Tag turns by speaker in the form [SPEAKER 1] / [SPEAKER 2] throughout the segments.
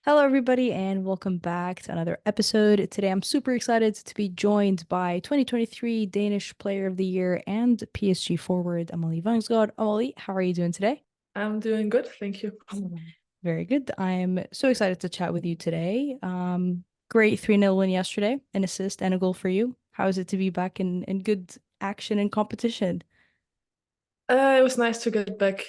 [SPEAKER 1] Hello, everybody, and welcome back to another episode. Today, I'm super excited to be joined by 2023 Danish Player of the Year and PSG forward Amalie Vangsgaard. Amalie, how are you doing today?
[SPEAKER 2] I'm doing good, thank you.
[SPEAKER 1] Very good. I'm so excited to chat with you today. Great 3-0 win yesterday, an assist and a goal for you. How is it to be back in good action and competition?
[SPEAKER 2] It was nice to get back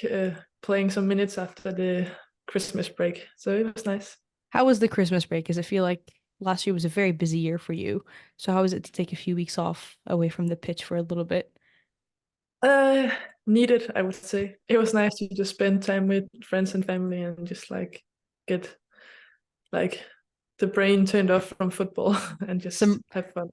[SPEAKER 2] playing some minutes after the Christmas break, so it was nice.
[SPEAKER 1] How was the Christmas break? Because I feel like last year was a very busy year for you. So how was it to take a few weeks off away from the pitch for a little bit?
[SPEAKER 2] Uh, Needed, I would say. It was nice to just spend time with friends and family and just like get like the brain turned off from football and just
[SPEAKER 1] Some
[SPEAKER 2] have fun.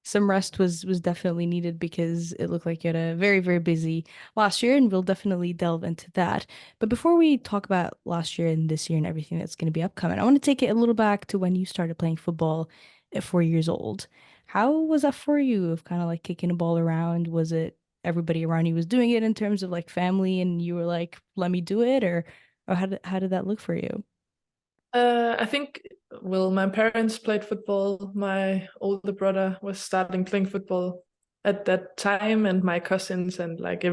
[SPEAKER 1] some rest was definitely needed because it looked like you had a very, very busy last year, and we'll definitely delve into that. But before we talk about last year and this year and everything that's going to be upcoming, I want to take it a little back to when you started playing football at 4 years old. How was that for you of kind of like kicking a ball around? Was it everybody around you was doing it in terms of like family and you were like, let me do it, or how did that look for you?
[SPEAKER 2] I think, well, my parents played football. My older brother was starting playing football at that time, and my cousins and like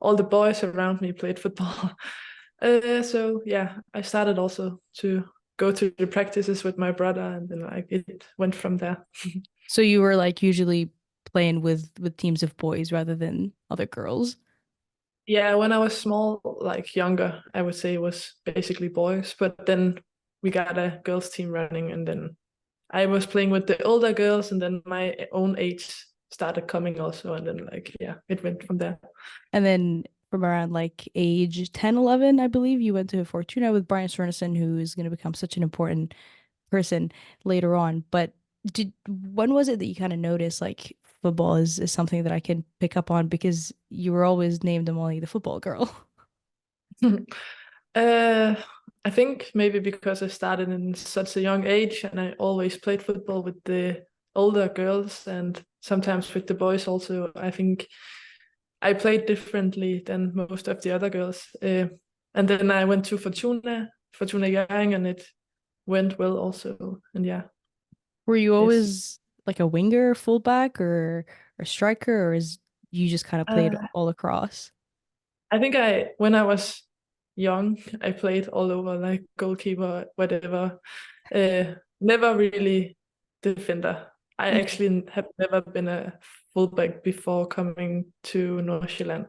[SPEAKER 2] all the boys around me played football. So yeah, I started also to go to the practices with my brother, and then like it went from there.
[SPEAKER 1] So you were like usually playing with teams of boys rather than other girls.
[SPEAKER 2] Yeah, when I was small, like younger, I would say it was basically boys, but then we got a girls team running, and then I was playing with the older girls, and then my own age started coming also, and then like yeah, it went from there.
[SPEAKER 1] And then from around like age 10, 11, I believe, you went to Fortuna with Brian Sorensen, who is going to become such an important person later on. But when was it that you kind of noticed like football is something that I can pick up on because you were always named Molly the football girl?
[SPEAKER 2] uh, I think maybe because I started in such a young age, and I always played football with the older girls and sometimes with the boys also. I think I played differently than most of the other girls. And then I went to Fortuna Young, and it went well also. And yeah,
[SPEAKER 1] Were you
[SPEAKER 2] yes.
[SPEAKER 1] always like a winger, fullback, or striker, or is you just kind of played
[SPEAKER 2] Uh,
[SPEAKER 1] all across?
[SPEAKER 2] I think when I was young, I played all over, like goalkeeper, whatever. Never really defender. I
[SPEAKER 1] Mm.
[SPEAKER 2] actually have never been a fullback before coming to North Zealand.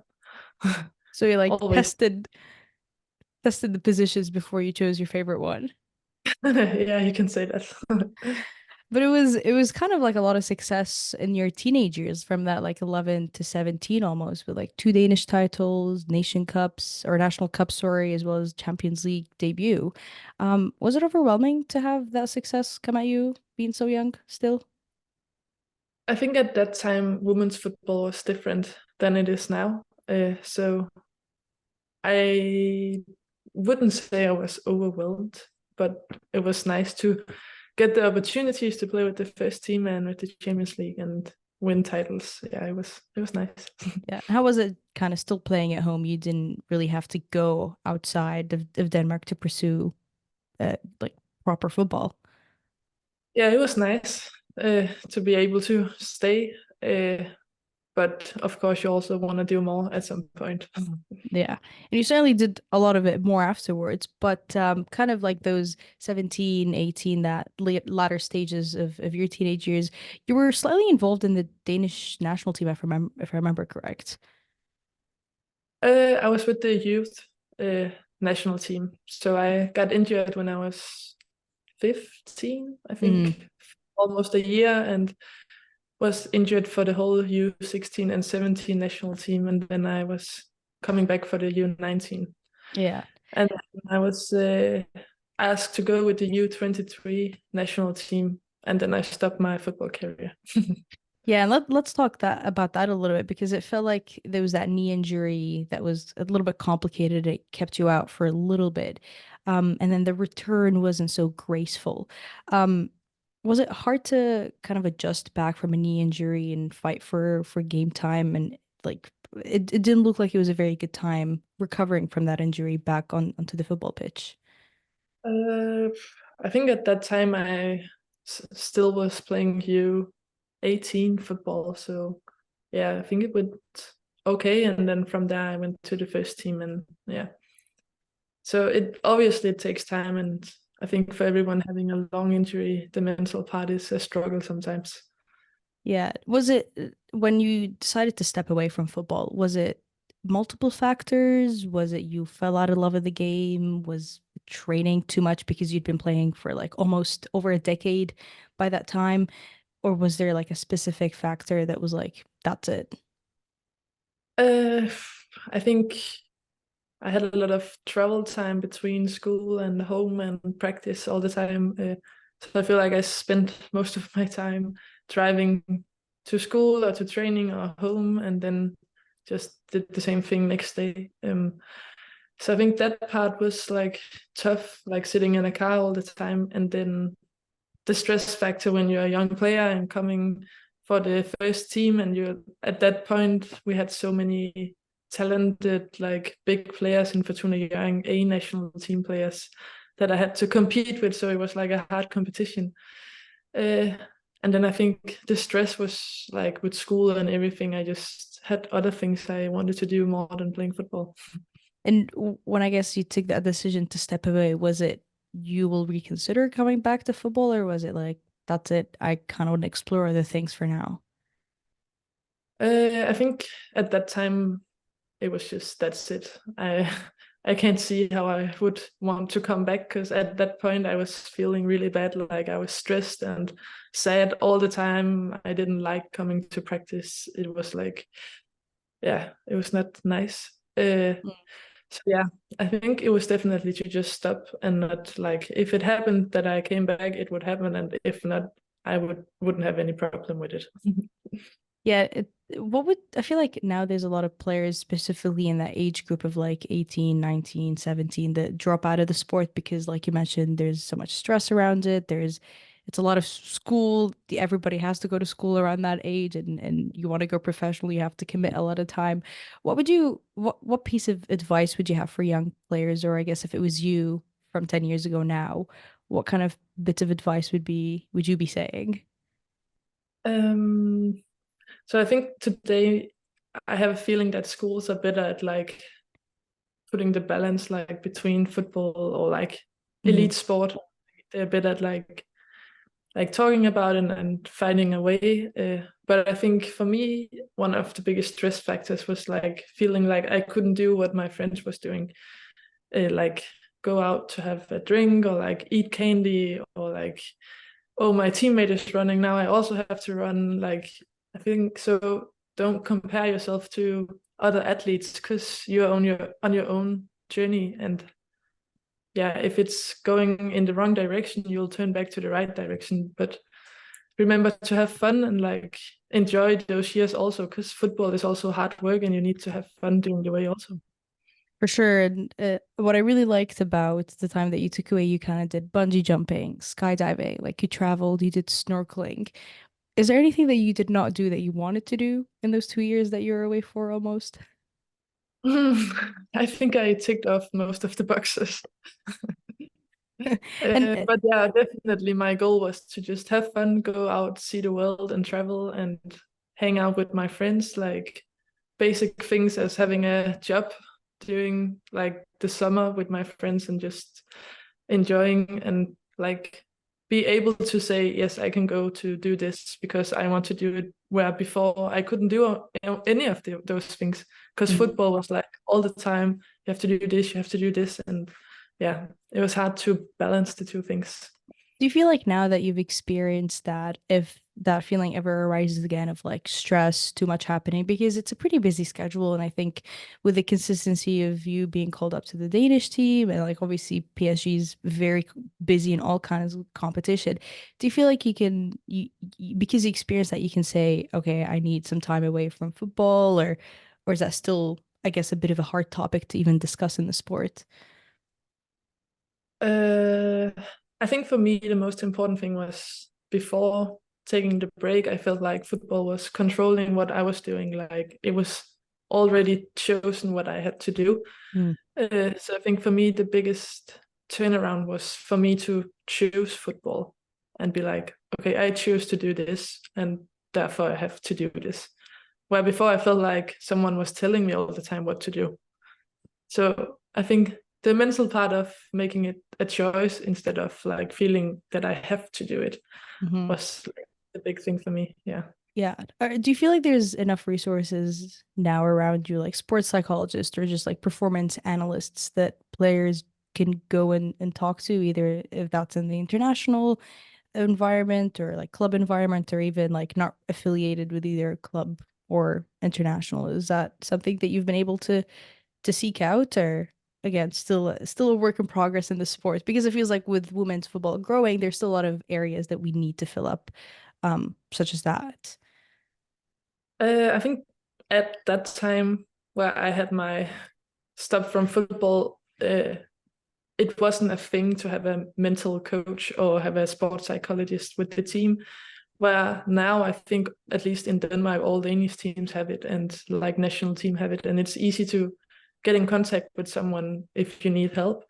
[SPEAKER 1] So you like
[SPEAKER 2] Always.
[SPEAKER 1] tested the positions before you chose your favorite one.
[SPEAKER 2] Yeah, you can say that.
[SPEAKER 1] But it was kind of like a lot of success in your teenage years from that like 11 to 17 almost with like two Danish titles, Nation Cups or National Cup, sorry, as well as Champions League debut. Was it overwhelming to have that success come at you being so young still?
[SPEAKER 2] I think at that time, women's football was different than it is now. So I wouldn't say I was overwhelmed, but it was nice to get the opportunities to play with the first team and with the Champions League and win titles. Yeah, it was nice.
[SPEAKER 1] Yeah. How was it kind of still playing at home? You didn't really have to go outside of Denmark to pursue like proper football.
[SPEAKER 2] Yeah, it was nice to be able to stay. But of course, you also want to do more at some point.
[SPEAKER 1] Yeah. And you certainly did a lot of it more afterwards, but kind of like those 17, 18, that latter stages of your teenage years, you were slightly involved in the Danish national team, if I remember correct.
[SPEAKER 2] I was with the youth uh, national team, so I got injured when I was 15, I
[SPEAKER 1] Mm,
[SPEAKER 2] think, almost a year, and was injured for the whole U16 and 17 national team, and then I was coming back for the U19,
[SPEAKER 1] yeah.
[SPEAKER 2] and I was asked to go with the U23 national team, and then I stopped my football career.
[SPEAKER 1] Yeah, and let's talk that about that a little bit because it felt like there was that knee injury that was a little bit complicated. It kept you out for a little bit. And then the return wasn't so graceful. Um, was it hard to kind of adjust back from a knee injury and fight for game time? And like it didn't look like it was a very good time recovering from that injury back onto the football pitch.
[SPEAKER 2] Uh, I think at that time I still was playing U18 football. So yeah, I think it went okay. And then from there I went to the first team, and yeah. So it obviously it takes time, and I think for everyone having a long injury, the mental part is a struggle sometimes.
[SPEAKER 1] Yeah. Was it when you decided to step away from football, was it multiple factors? Was it you fell out of love of the game? Was training too much because you'd been playing for like almost over a decade by that time? Or was there like a specific factor that was like, that's it?
[SPEAKER 2] Uh, I think I had a lot of travel time between school and home and practice all the time. So I feel like I spent most of my time driving to school or to training or home, and then just did the same thing next day. So I think that part was like tough, like sitting in a car all the time, and then the stress factor when you're a young player and coming for the first team, and you at that point we had so many talented like big players in Fortuna young A national team players that I had to compete with, so it was like a hard competition. uh, and then I think the stress was like with school and everything, I just had other things I wanted to do more than playing football.
[SPEAKER 1] And when I guess you took that decision to step away, was it you will reconsider coming back to football, or was it like, that's it, I kind of want to explore other things for now?
[SPEAKER 2] I think at that time it was just that's it. I can't see how I would want to come back, because at that point I was feeling really bad. Like I was stressed and sad all the time. I didn't like coming to practice. It was like, yeah, it was not nice. So yeah, I think it was definitely to just stop and not like, if it happened that I came back, it would happen, and if not, I wouldn't have any problem with it.
[SPEAKER 1] Yeah, what would I feel like now there's a lot of players specifically in that age group of like 18, 19, 17 that drop out of the sport because like you mentioned, there's so much stress around it. It's a lot of school. Everybody has to go to school around that age, and you want to go professional, you have to commit a lot of time. What piece of advice would you have for young players, or I guess if it was you from 10 years ago now, what kind of bits of advice would you be saying?
[SPEAKER 2] um, so I think today I have a feeling that schools are better at like putting the balance like between football or like
[SPEAKER 1] Hmm.
[SPEAKER 2] elite sport. They're better at like talking about it and finding a way. But I think for me, one of the biggest stress factors was like feeling like I couldn't do what my friends was doing, like go out to have a drink or like eat candy, or like, oh, my teammate is running now, I also have to run. Like I think so. Don't compare yourself to other athletes, because you're on your own journey, and yeah, if it's going in the wrong direction, you'll turn back to the right direction. But remember to have fun and like enjoy those years also, because football is also hard work, and you need to have fun during the way also.
[SPEAKER 1] For sure. And what I really liked about the time that you took away, you kind of did bungee jumping, skydiving, like you traveled, you did snorkeling. Is there anything that you did not do that you wanted to do in those 2 years that you were away for almost?
[SPEAKER 2] I think I ticked off most of the boxes.
[SPEAKER 1] And
[SPEAKER 2] But yeah, definitely my goal was to just have fun, go out, see the world, and travel and hang out with my friends. Like basic things as having a job during like the summer with my friends, and just enjoying and like be able to say, yes, I can go to do this because I want to do it, where before I couldn't do any of those things, because
[SPEAKER 1] Mhm.
[SPEAKER 2] football was like all the time, you have to do this, you have to do this, and yeah, it was hard to balance the two things.
[SPEAKER 1] Do you feel like now that you've experienced that, if that feeling ever arises again of like stress, too much happening, because it's a pretty busy schedule, and I think with the consistency of you being called up to the Danish team, and like obviously PSG's very busy in all kinds of competition, do you feel like because you experience that, you can say, okay, I need some time away from football, or is that still, I guess, a bit of a hard topic to even discuss in the sport?
[SPEAKER 2] uh I think for me the most important thing was, before taking the break, I felt like football was controlling what I was doing, like it was already chosen what I had to do.
[SPEAKER 1] Mm.
[SPEAKER 2] So I think for me the biggest turnaround was for me to choose football and be like, okay, I choose to do this, and therefore I have to do this. Where before I felt like someone was telling me all the time what to do. So I think the mental part of making it a choice instead of like feeling that I have to do it was like the big thing for me. Yeah.
[SPEAKER 1] Yeah. Do you feel like there's enough resources now around you, like sports psychologists or just like performance analysts that players can go and talk to, either if that's in the international environment or like club environment or even like not affiliated with either club or international? Is that something that you've been able to seek out, or again, still a work in progress in the sport? Because it feels like with women's football growing, there's still a lot of areas that we need to fill up, such as that.
[SPEAKER 2] I think at that time where I had my stop from football, it wasn't a thing to have a mental coach or have a sports psychologist with the team. Where now I think, at least in Denmark, all Danish teams have it, and like national team have it, and it's easy to get in contact with someone if you need help,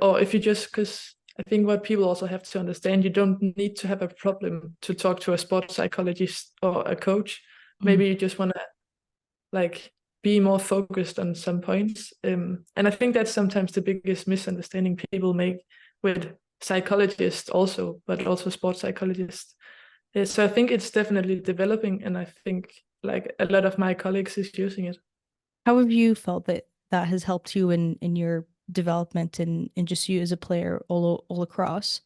[SPEAKER 2] or if you just, because I think what people also have to understand, you don't need to have a problem to talk to a sports psychologist or a coach.
[SPEAKER 1] Mm.
[SPEAKER 2] Maybe you just want to like be more focused on some points. And I think that's sometimes the biggest misunderstanding people make with psychologists also, but also sports psychologists. So I think it's definitely developing, and I think like a lot of my colleagues is using it.
[SPEAKER 1] How have you felt that that has helped you in your development and just you as a player all across?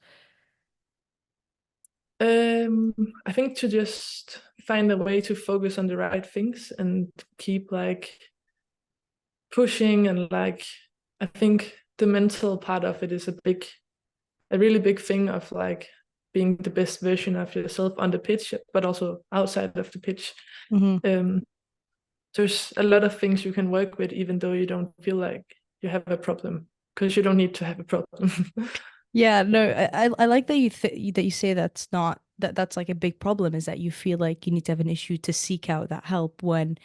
[SPEAKER 2] I think to just find a way to focus on the right things and keep like pushing, and like I think the mental part of it is a really big thing of like being the best version of yourself on the pitch, but also outside of the pitch.
[SPEAKER 1] Hmm.
[SPEAKER 2] Um, there's a lot of things you can work with, even though you don't feel like you have a problem, because you don't need to have a problem.
[SPEAKER 1] Yeah, no, I like that that you say that's not that's like a big problem, is that you feel like you need to have an issue to seek out that help when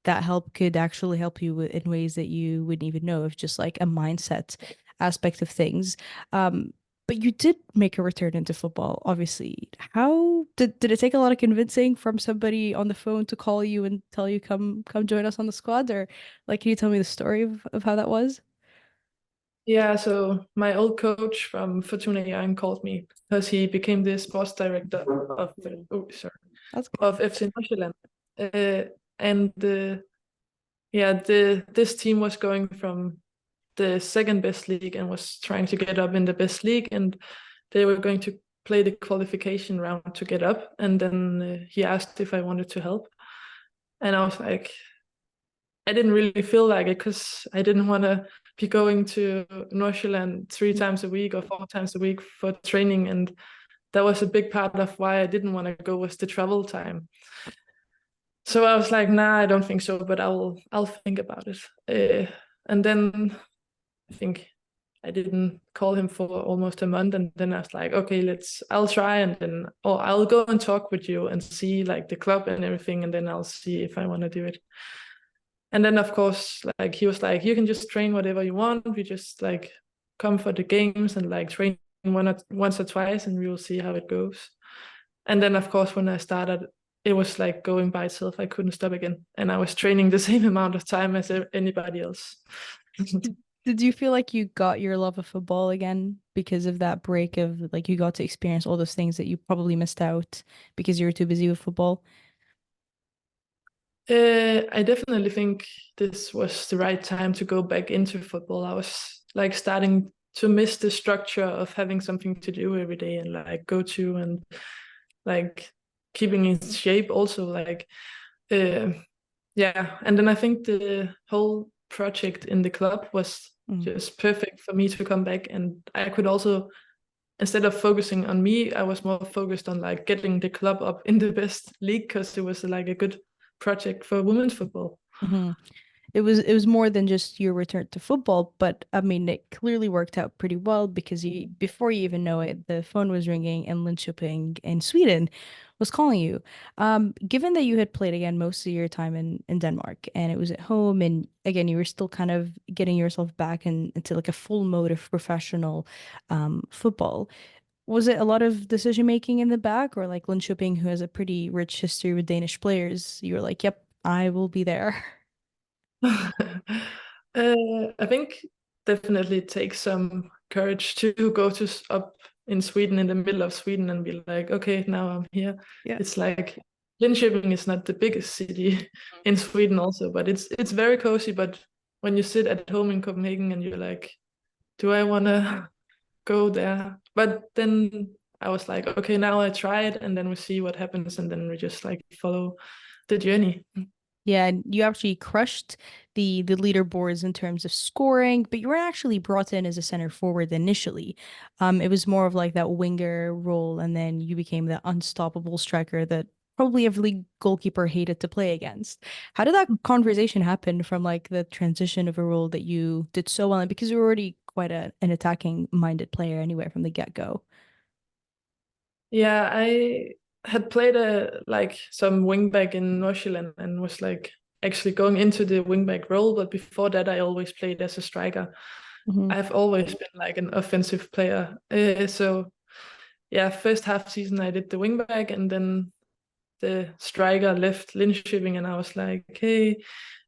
[SPEAKER 1] that help could actually help you in ways that you wouldn't even know, if just like a mindset aspect of things. Um, but you did make a return into football, obviously. How did it take a lot of convincing from somebody on the phone to call you and tell you come join us on the squad? Or like, can you tell me the story of how that was?
[SPEAKER 2] Yeah, so my old coach from Fortuna Young called me because he became the sports director of
[SPEAKER 1] That's good.
[SPEAKER 2] of FC Nordsjælland. And yeah, this team was going from the second best league and was trying to get up in the best league, and they were going to play the qualification round to get up. And then he asked if I wanted to help, and I was like, I didn't really feel like it, because I didn't want to be going to Nordsjælland 3 times a week or 4 times a week for training, and that was a big part of why I didn't want to go, was the travel time. So I was like, nah, I don't think so, but I'll think about it. And then I think I didn't call him for almost a month, and then I was like, okay, I'll try, and then or I'll go and talk with you and see like the club and everything, and then I'll see if I want to do it. And then of course, like he was like, you can just train whatever you want. We just like come for the games and like train once or twice, and we will see how it goes. And then of course, when I started, it was like going by itself. I couldn't stop again, and I was training the same amount of time as anybody else.
[SPEAKER 1] Did you feel like you got your love of football again because of that break, of like you got to experience all those things that you probably missed out because you were too busy with football?
[SPEAKER 2] I definitely think this was the right time to go back into football. I was like starting to miss the structure of having something to do every day and like go to, and like keeping in shape also, like uh, yeah. And then I think the whole project in the club was
[SPEAKER 1] Mm.
[SPEAKER 2] just perfect for me to come back, and I could also, instead of focusing on me, I was more focused on like getting the club up in the best league, because it was like a good project for women's football.
[SPEAKER 1] Hmm. it was more than just your return to football, but I mean it clearly worked out pretty well because you before you even know it, the phone was ringing and Linköping in Sweden was calling you. Given that you had played again most of your time in Denmark and it was at home and again you were still kind of getting yourself back into like a full mode of professional football. Was it a lot of decision making in the back or like Linköping, who has a pretty rich history with Danish players, you were like, yep, I will be there.
[SPEAKER 2] I think definitely it takes some courage to go to up in Sweden, in the middle of Sweden, and be like, okay, now I'm here.
[SPEAKER 1] Yeah.
[SPEAKER 2] It's like Linköping is not the biggest city in Sweden, also, but it's very cozy. But when you sit at home in Copenhagen and you're like, do I want to go there? But then I was like, okay, now I try it, and then we see what happens, and then we just like follow the journey.
[SPEAKER 1] Yeah, and you actually crushed the leaderboards in terms of scoring, but you weren't actually brought in as a center forward initially. It was more of like that winger role, and then you became the unstoppable striker that probably every goalkeeper hated to play against. How did that conversation happen from like the transition of a role that you did so well in because you were already quite an attacking minded player anyway from the get-go?
[SPEAKER 2] Yeah, I had played like some wingback in Nordsjælland and was like actually going into the wingback role, but before that I always played as a striker.
[SPEAKER 1] Hmm.
[SPEAKER 2] I've always been like an offensive player. So yeah, first half season I did the wingback and then the striker left Linköping and I was like, hey,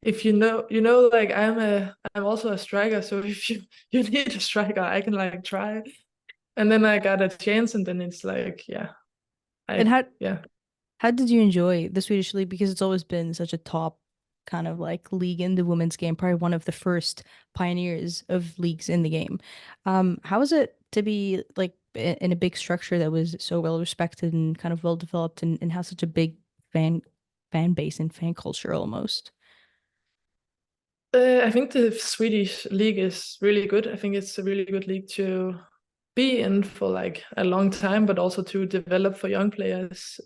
[SPEAKER 2] if like I'm also a striker, so if you need a striker, I can like try. And then I got a chance and then it's like, yeah,
[SPEAKER 1] And
[SPEAKER 2] I yeah.
[SPEAKER 1] how did you enjoy the Swedish League? Because it's always been such a top kind of like league in the women's game, probably one of the first pioneers of leagues in the game. How was it to be like in a big structure that was so well respected and kind of well developed and has such a big fan base and fan culture almost?
[SPEAKER 2] I think the Swedish league is really good. I think it's a really good league to be in for like a long time, but also to develop for young players.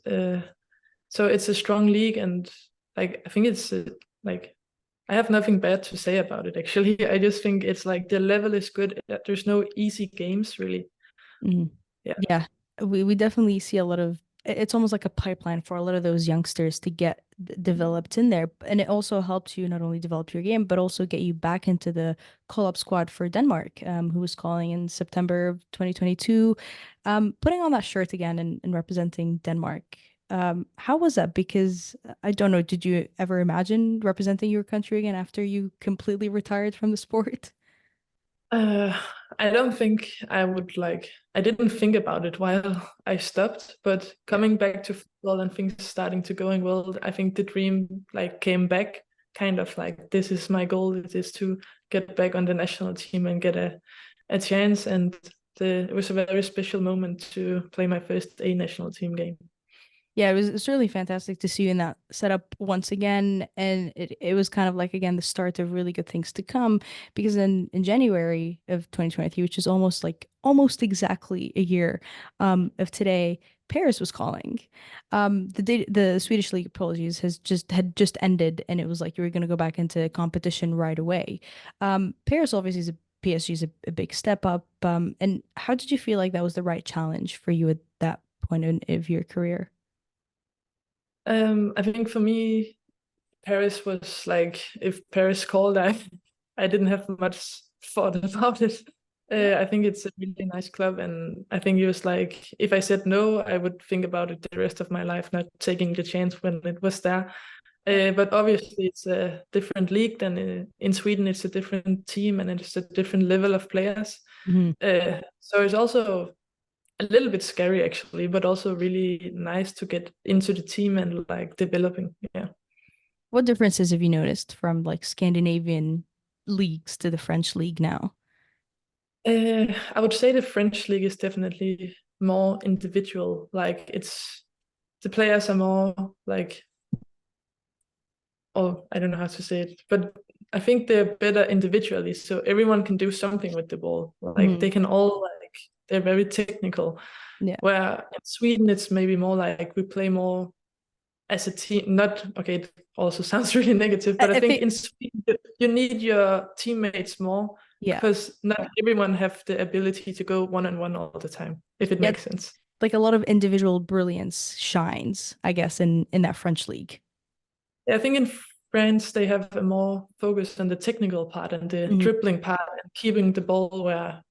[SPEAKER 2] So it's a strong league, and like I think it's like I have nothing bad to say about it. Actually, I just think it's like the level is good. There's no easy games really.
[SPEAKER 1] Mhm.
[SPEAKER 2] Yeah.
[SPEAKER 1] Yeah, we definitely see a lot of it's almost like a pipeline for a lot of those youngsters to get developed in there. And it also helps you not only develop your game, but also get you back into the call-up squad for Denmark, who was calling in September of 2022, putting on that shirt again and representing Denmark. How was that? Because I don't know, did you ever imagine representing your country again after you completely retired from the sport?
[SPEAKER 2] Uh, I don't think I would like. I didn't think about it while I stopped, but
[SPEAKER 1] Yeah.
[SPEAKER 2] coming back to football and things starting to going well, I think the dream like came back. Kind of like this is my goal. It is to get back on the national team and get a chance. And it was a very special moment to play my first A national team game.
[SPEAKER 1] Yeah, it was really fantastic to see you in that setup once again. And it was kind of like again the start of really good things to come because in January of 2023, which is almost exactly a year of today, Paris was calling. The Swedish League, apologies, had just ended and it was like you were gonna go back into competition right away. Paris obviously is a PSG is a big step up. And how did you feel like that was the right challenge for you at that point of your career?
[SPEAKER 2] I think for me, Paris was like if Paris called, I didn't have much thought about it.
[SPEAKER 1] Yeah.
[SPEAKER 2] I think it's a really nice club, and I think it was like if I said no, I would think about it the rest of my life, not taking the chance when it was there.
[SPEAKER 1] Yeah.
[SPEAKER 2] But obviously, it's a different league than in Sweden. It's a different team, and it's a different level of players.
[SPEAKER 1] Mhm.
[SPEAKER 2] So it's also a little bit scary actually, but also really nice to get into the team and like developing. Yeah.
[SPEAKER 1] What differences have you noticed from like Scandinavian leagues to the French league now?
[SPEAKER 2] I would say the French league is definitely more individual. Like it's the players are more like, oh, I don't know how to say it, but I think they're better individually. So everyone can do something with the ball. Like
[SPEAKER 1] Mhm.
[SPEAKER 2] they can all like they're very technical.
[SPEAKER 1] Yeah.
[SPEAKER 2] Where in Sweden it's maybe more like we play more. as a team, not okay, it also sounds really negative, but I
[SPEAKER 1] I
[SPEAKER 2] think
[SPEAKER 1] think,
[SPEAKER 2] in Sweden you need your teammates more
[SPEAKER 1] yeah,
[SPEAKER 2] because not everyone have the ability to go one-on-one all the time, if it
[SPEAKER 1] yeah,
[SPEAKER 2] makes sense.
[SPEAKER 1] like a lot of individual brilliance shines, I guess, in that French league.
[SPEAKER 2] Yeah, I think in France they have a more focus on the technical part and the
[SPEAKER 1] Mhm.
[SPEAKER 2] dribbling part and keeping the ball, where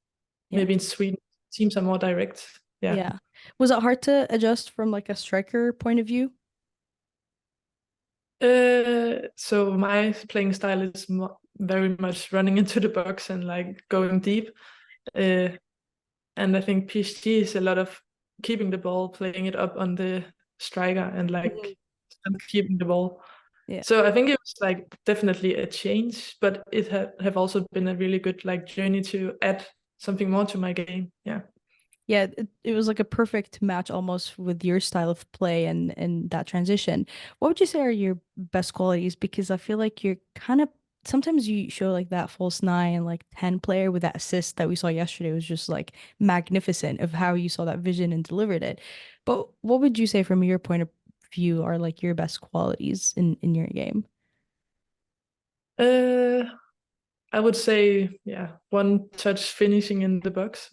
[SPEAKER 1] Yeah,
[SPEAKER 2] maybe in Sweden teams are more direct. Yeah.
[SPEAKER 1] yeah. Was it hard to adjust from like a striker point of view?
[SPEAKER 2] So my playing style is very much running into the box and like going deep. Uh, and I think PSG is a lot of keeping the ball, playing it up on the striker, and
[SPEAKER 1] Mhm.
[SPEAKER 2] like still keeping the ball.
[SPEAKER 1] Yeah.
[SPEAKER 2] So I think it was like definitely a change, but it have also been a really good like journey to add something more to my game. Yeah.
[SPEAKER 1] Yeah, it was like a perfect match almost with your style of play and that transition. What would you say are your best qualities? Because I feel like you're kind of sometimes you show like that false nine, like 10 player with that assist that we saw yesterday was just like magnificent of how you saw that vision and delivered it. But what would you say from your point of view are like your best qualities in your game?
[SPEAKER 2] Uh, I would say, yeah, one touch finishing in the box.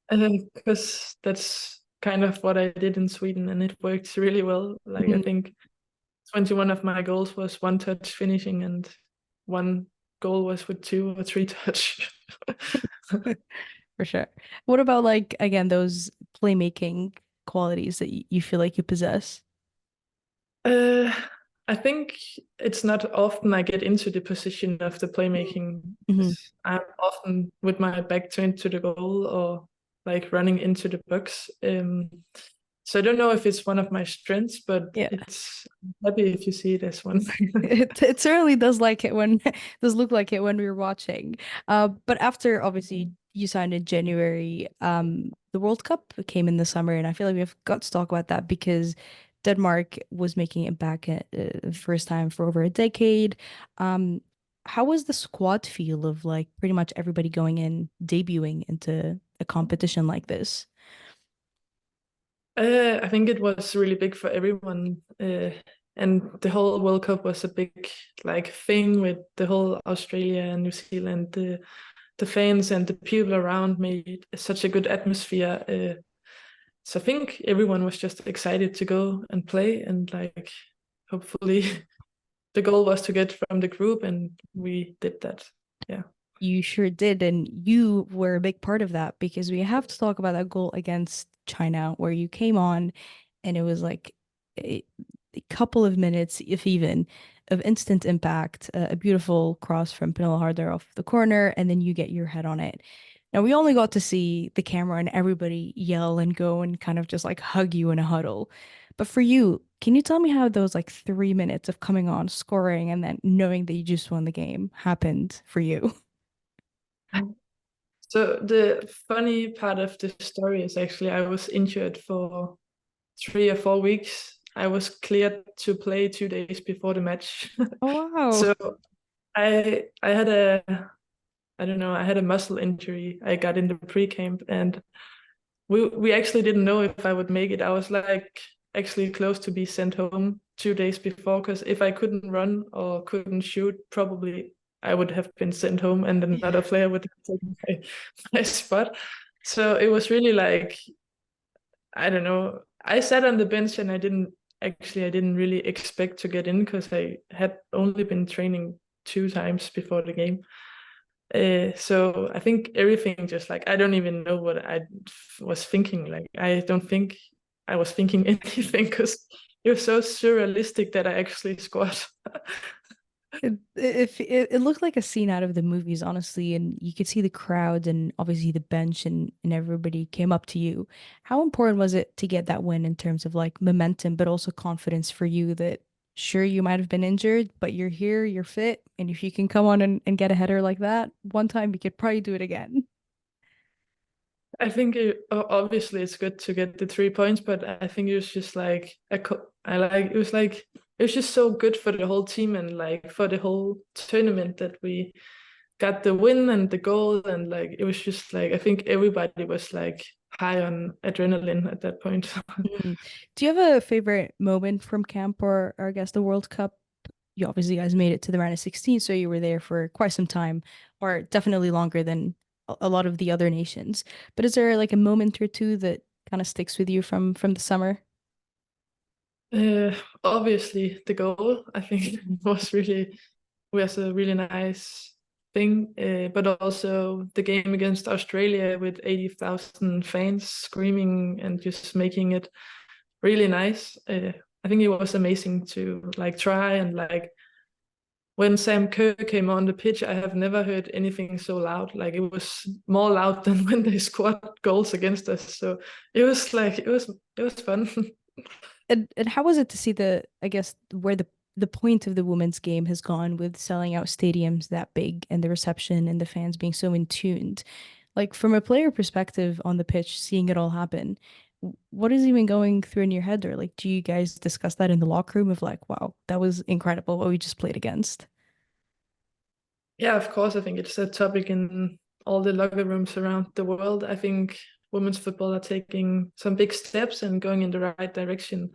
[SPEAKER 2] Because that's kind of what I did in Sweden and it worked really well. Like I
[SPEAKER 1] Mhm.
[SPEAKER 2] think 21 of my goals was one touch finishing and one goal was with two or three touch.
[SPEAKER 1] For sure. What about like again those playmaking qualities that you feel like you possess?
[SPEAKER 2] Uh, I think it's not often I get into the position of the playmaking.
[SPEAKER 1] Hmm.
[SPEAKER 2] I'm often with my back turned to the goal or like running into the box. So I don't know if it's one of my strengths, but
[SPEAKER 1] Yeah.
[SPEAKER 2] I'm happy if you see it as one.
[SPEAKER 1] It certainly does like it when does look like it when we were watching. But after obviously you signed in January, the World Cup came in the summer, and I feel like we've got to talk about that because Denmark was making it back at first time for over a decade. Um, how was the squad feel of like pretty much everybody going in, debuting into a competition like this?
[SPEAKER 2] I think it was really big for everyone. And the whole World Cup was a big like thing with the whole Australia and New Zealand, the fans and the people around made such a good atmosphere. So I think everyone was just excited to go and play and like hopefully the goal was to get from the group and we did that. Yeah.
[SPEAKER 1] You sure did, and you were a big part of that because we have to talk about that goal against China where you came on and it was like a, a couple of minutes, if even, of instant impact, a beautiful cross from Pernille Harder off the corner, and then you get your head on it. Now we only got to see the camera and everybody yell and go and kind of just like hug you in a huddle. But for you, can you tell me how those like 3 minutes of coming on, scoring, and then knowing that you just won the game happened for you?
[SPEAKER 2] So the funny part of the story is actually I was injured for 3 or 4 weeks. I was cleared to play 2 days before the match.
[SPEAKER 1] Oh, wow.
[SPEAKER 2] So I had a I don't know, I had a muscle injury. I got in the pre-camp and we actually didn't know if I would make it. I was like actually close to be sent home 2 days before because if I couldn't run or couldn't shoot, probably I would have been sent home and another
[SPEAKER 1] Yeah.
[SPEAKER 2] player would have taken my spot. So it was really like I don't know. I sat on the bench and I didn't really expect to get in because I had only been training 2 times before the game. So I think everything just like I don't even know what was thinking. Like I don't think I was thinking anything because it was so surrealistic that I actually scored.
[SPEAKER 1] It looked like a scene out of the movies, honestly, and you could see the crowd and obviously the bench and everybody came up to you. How important was it to get that win in terms of like momentum, but also confidence for you that sure you might have been injured, but you're here, you're fit, and if you can come on and get a header like that one time, you could probably do it again.
[SPEAKER 2] I think obviously it's good to get the 3 points, but I think it was just like I like it was just so good for the whole team and like for the whole tournament that we got the win and the goal and like it was just like I think everybody was like high on adrenaline at that point.
[SPEAKER 1] Mm. Do you have a favorite moment from camp or I guess the World Cup? You obviously guys made it to the round of 16, so you were there for quite some time, or definitely longer than a lot of the other nations. But is there like a moment or two that kind of sticks with you from the summer?
[SPEAKER 2] Uh, Obviously, the goal I think was a really nice thing, but also the game against Australia with 80,000 fans screaming and just making it really nice. I think it was amazing to like try and like when Sam Kerr came on the pitch, I have never heard anything so loud. Like it was more loud than when they scored goals against us. So it was like it was fun.
[SPEAKER 1] And how was it to see I guess where the point of the women's game has gone with selling out stadiums that big and the reception and the fans being so in tuned? Like from a player perspective on the pitch, seeing it all happen, what is even going through in your head? Or like, do you guys discuss that in the locker room of like, wow, that was incredible what we just played against?
[SPEAKER 2] Yeah, of course. I think it's a topic in all the locker rooms around the world. I think women's football are taking some big steps and going in the right direction.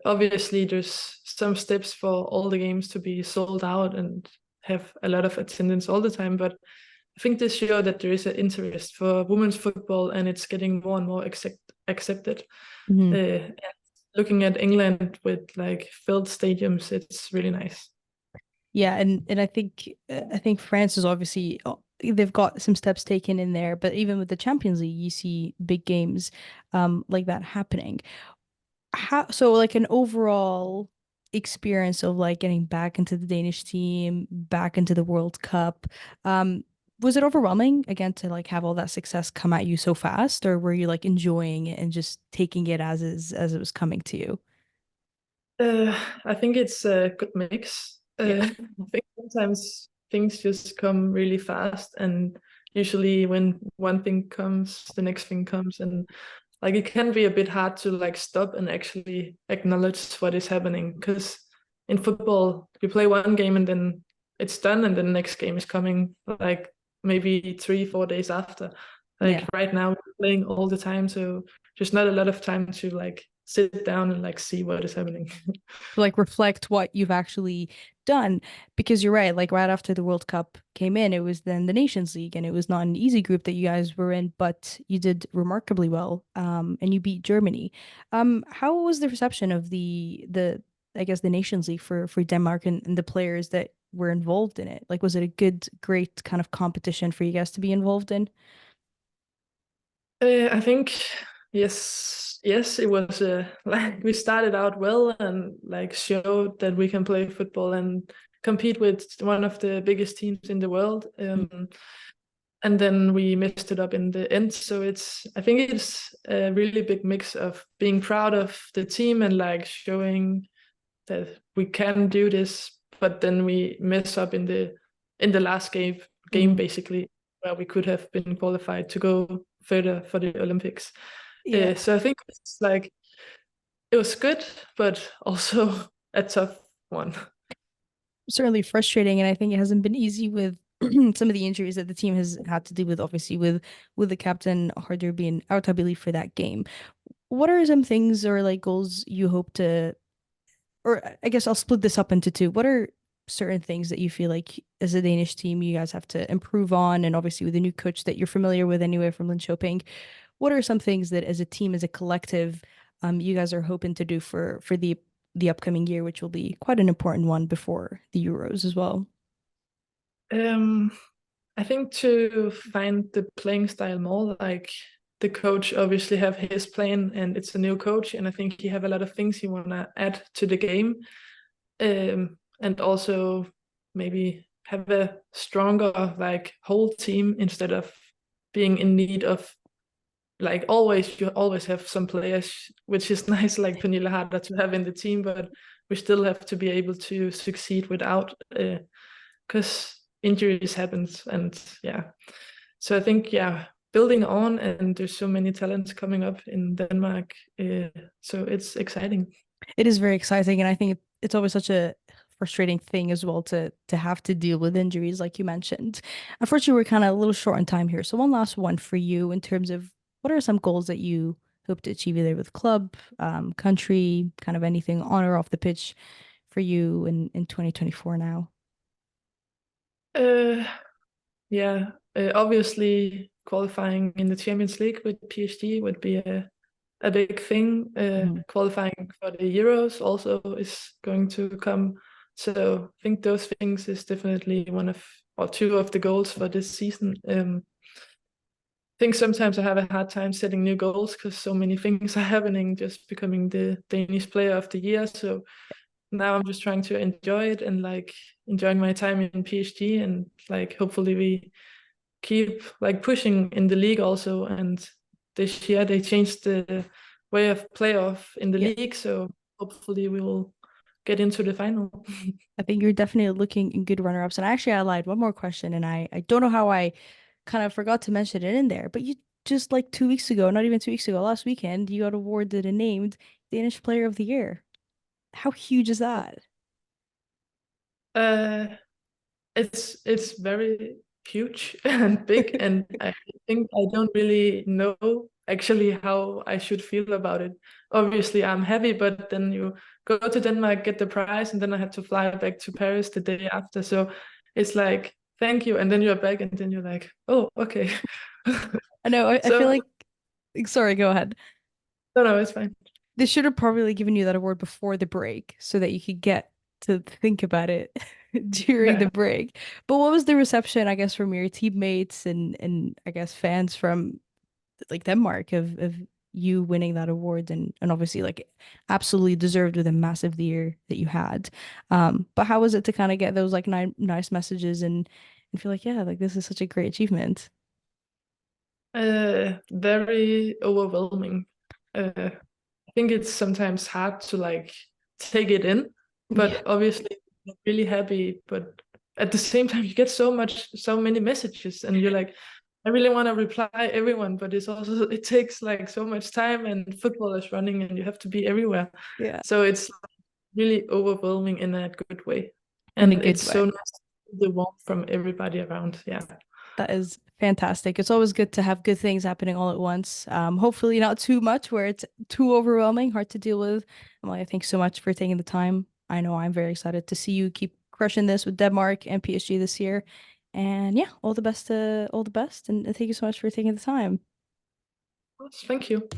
[SPEAKER 2] Obviously, there's some steps for all the games to be sold out and have a lot of attendance all the time. But I think this show that there is an interest for women's football and it's getting more and more accepted.
[SPEAKER 1] Mhm.
[SPEAKER 2] And looking at England with like filled stadiums, it's really nice.
[SPEAKER 1] Yeah, and I think France is obviously they've got some steps taken in there, but even with the Champions League, you see big games like that happening. How so like an overall experience of like getting back into the Danish team, back into the World Cup. Um, was it overwhelming again to like have all that success come at you so fast, or were you like enjoying it and just taking it as it was coming to you?
[SPEAKER 2] I think it's a good mix.
[SPEAKER 1] Yeah.
[SPEAKER 2] I think sometimes things just come really fast, and usually when one thing comes, the next thing comes, and like it can be a bit hard to like stop and actually acknowledge what is happening. Because in football, you play one game and then it's done, and the next game is coming like maybe 3, 4 days after. Like
[SPEAKER 1] Yeah.
[SPEAKER 2] right now, we're playing all the time, so just not a lot of time to like sit down and like see what is happening.
[SPEAKER 1] To like reflect what you've actually done because you're right, like right after the World Cup came in, it was then the Nations League and it was not an easy group that you guys were in, but you did remarkably well and you beat Germany. How was the reception of the I guess the Nations League for Denmark and the players that were involved in it? Like was it a good great kind of competition for you guys to be involved in?
[SPEAKER 2] I think yes, it was like we started out well and like showed that we can play football and compete with one of the biggest teams in the world. And then we messed it up in the end. So I think it's a really big mix of being proud of the team and like showing that we can do this, but then we mess up in the last game
[SPEAKER 1] Mm.
[SPEAKER 2] basically, where we could have been qualified to go further for the Olympics.
[SPEAKER 1] Yeah.
[SPEAKER 2] So I think it's like it was good, but also a tough one.
[SPEAKER 1] Certainly frustrating, and I think it hasn't been easy with some of the injuries that the team has had to deal with, obviously with the captain Harder being out, I believe, for that game. What are some things or like goals you hope to, or I guess I'll split this up into two. What are certain things that you feel like as a Danish team you guys have to improve on, and obviously with the new coach that you're familiar with anyway from Lyn what are some things that as a team, as a collective, you guys are hoping to do for the upcoming year, which will be quite an important one before the Euros as well?
[SPEAKER 2] Um, I think to find the playing style more, like the coach obviously have his plan and it's a new coach, and I think he have a lot of things he wanna add to the game. And also maybe have a stronger like whole team instead of being in need of like always you always have some players which is nice like Pernille Harder to have in the team, but we still have to be able to succeed without because injuries happens. And yeah, so I think yeah, building on, and there's so many talents coming up in Denmark, so it's exciting.
[SPEAKER 1] It is very exciting, and I think it's always such a frustrating thing as well to have to deal with injuries like you mentioned. Unfortunately, we're kind of a little short on time here. So one last one for you in terms of what are some goals that you hope to achieve either with club, country, kind of anything on or off the pitch for you in 2024 now?
[SPEAKER 2] Uh, yeah, obviously qualifying in the Champions League with PSG would be a big thing.
[SPEAKER 1] Mhm.
[SPEAKER 2] Qualifying for the Euros also is going to come. So I think those things is definitely one of or two of the goals for this season. I think sometimes I have a hard time setting new goals because so many things are happening, just becoming the Danish player of the year. So now I'm just trying to enjoy it and like enjoying my time in PSG and like hopefully we keep like pushing in the league also. And this year they changed the way of playoff in the
[SPEAKER 1] Yeah,
[SPEAKER 2] league, so hopefully we will get into the final.
[SPEAKER 1] I think you're definitely looking in good runner-ups. And actually, I lied. One more question, and I don't know how I kind of forgot to mention it in there, but you just like 2 weeks ago, not even 2 weeks ago, last weekend, you got awarded and named Danish Player of the Year. How huge is that?
[SPEAKER 2] Uh, it's very huge and big, and I think I don't really know actually how I should feel about it. Obviously, I'm happy, but then you go to Denmark, get the prize, and then I had to fly back to Paris the day after. So it's like, thank you, and then you're back, and then you're like, oh, okay.
[SPEAKER 1] I know, I feel
[SPEAKER 2] So
[SPEAKER 1] like, sorry, go ahead.
[SPEAKER 2] no, no, it's fine.
[SPEAKER 1] They should have probably given you that award before the break so that you could get to think about it during the
[SPEAKER 2] Yeah.
[SPEAKER 1] break. But what was the reception, I guess, from your teammates and I guess fans from like Denmark of you winning that award and obviously like absolutely deserved with a massive year that you had. But how was it to kind of get those like nice messages and feel like, yeah, like this is such a great achievement?
[SPEAKER 2] Very overwhelming. I think it's sometimes hard to like take it in,
[SPEAKER 1] Yeah.
[SPEAKER 2] but obviously I'm really happy. But at the same time, you get so many messages, and you're like, I really want to reply everyone, but it's also it takes like so much time, and football is running, and you have to be everywhere.
[SPEAKER 1] Yeah.
[SPEAKER 2] So it's really overwhelming in a good way,
[SPEAKER 1] In a
[SPEAKER 2] and
[SPEAKER 1] good
[SPEAKER 2] it's
[SPEAKER 1] way.
[SPEAKER 2] so nice to see the warmth from everybody around. Yeah.
[SPEAKER 1] That is fantastic. It's always good to have good things happening all at once. Hopefully not too much where it's too overwhelming, hard to deal with. Amalia, thanks so much for taking the time. I know I'm very excited to see you keep crushing this with Denmark and PSG this year. And yeah, all the best and thank you so much for taking the time.
[SPEAKER 2] Thank you.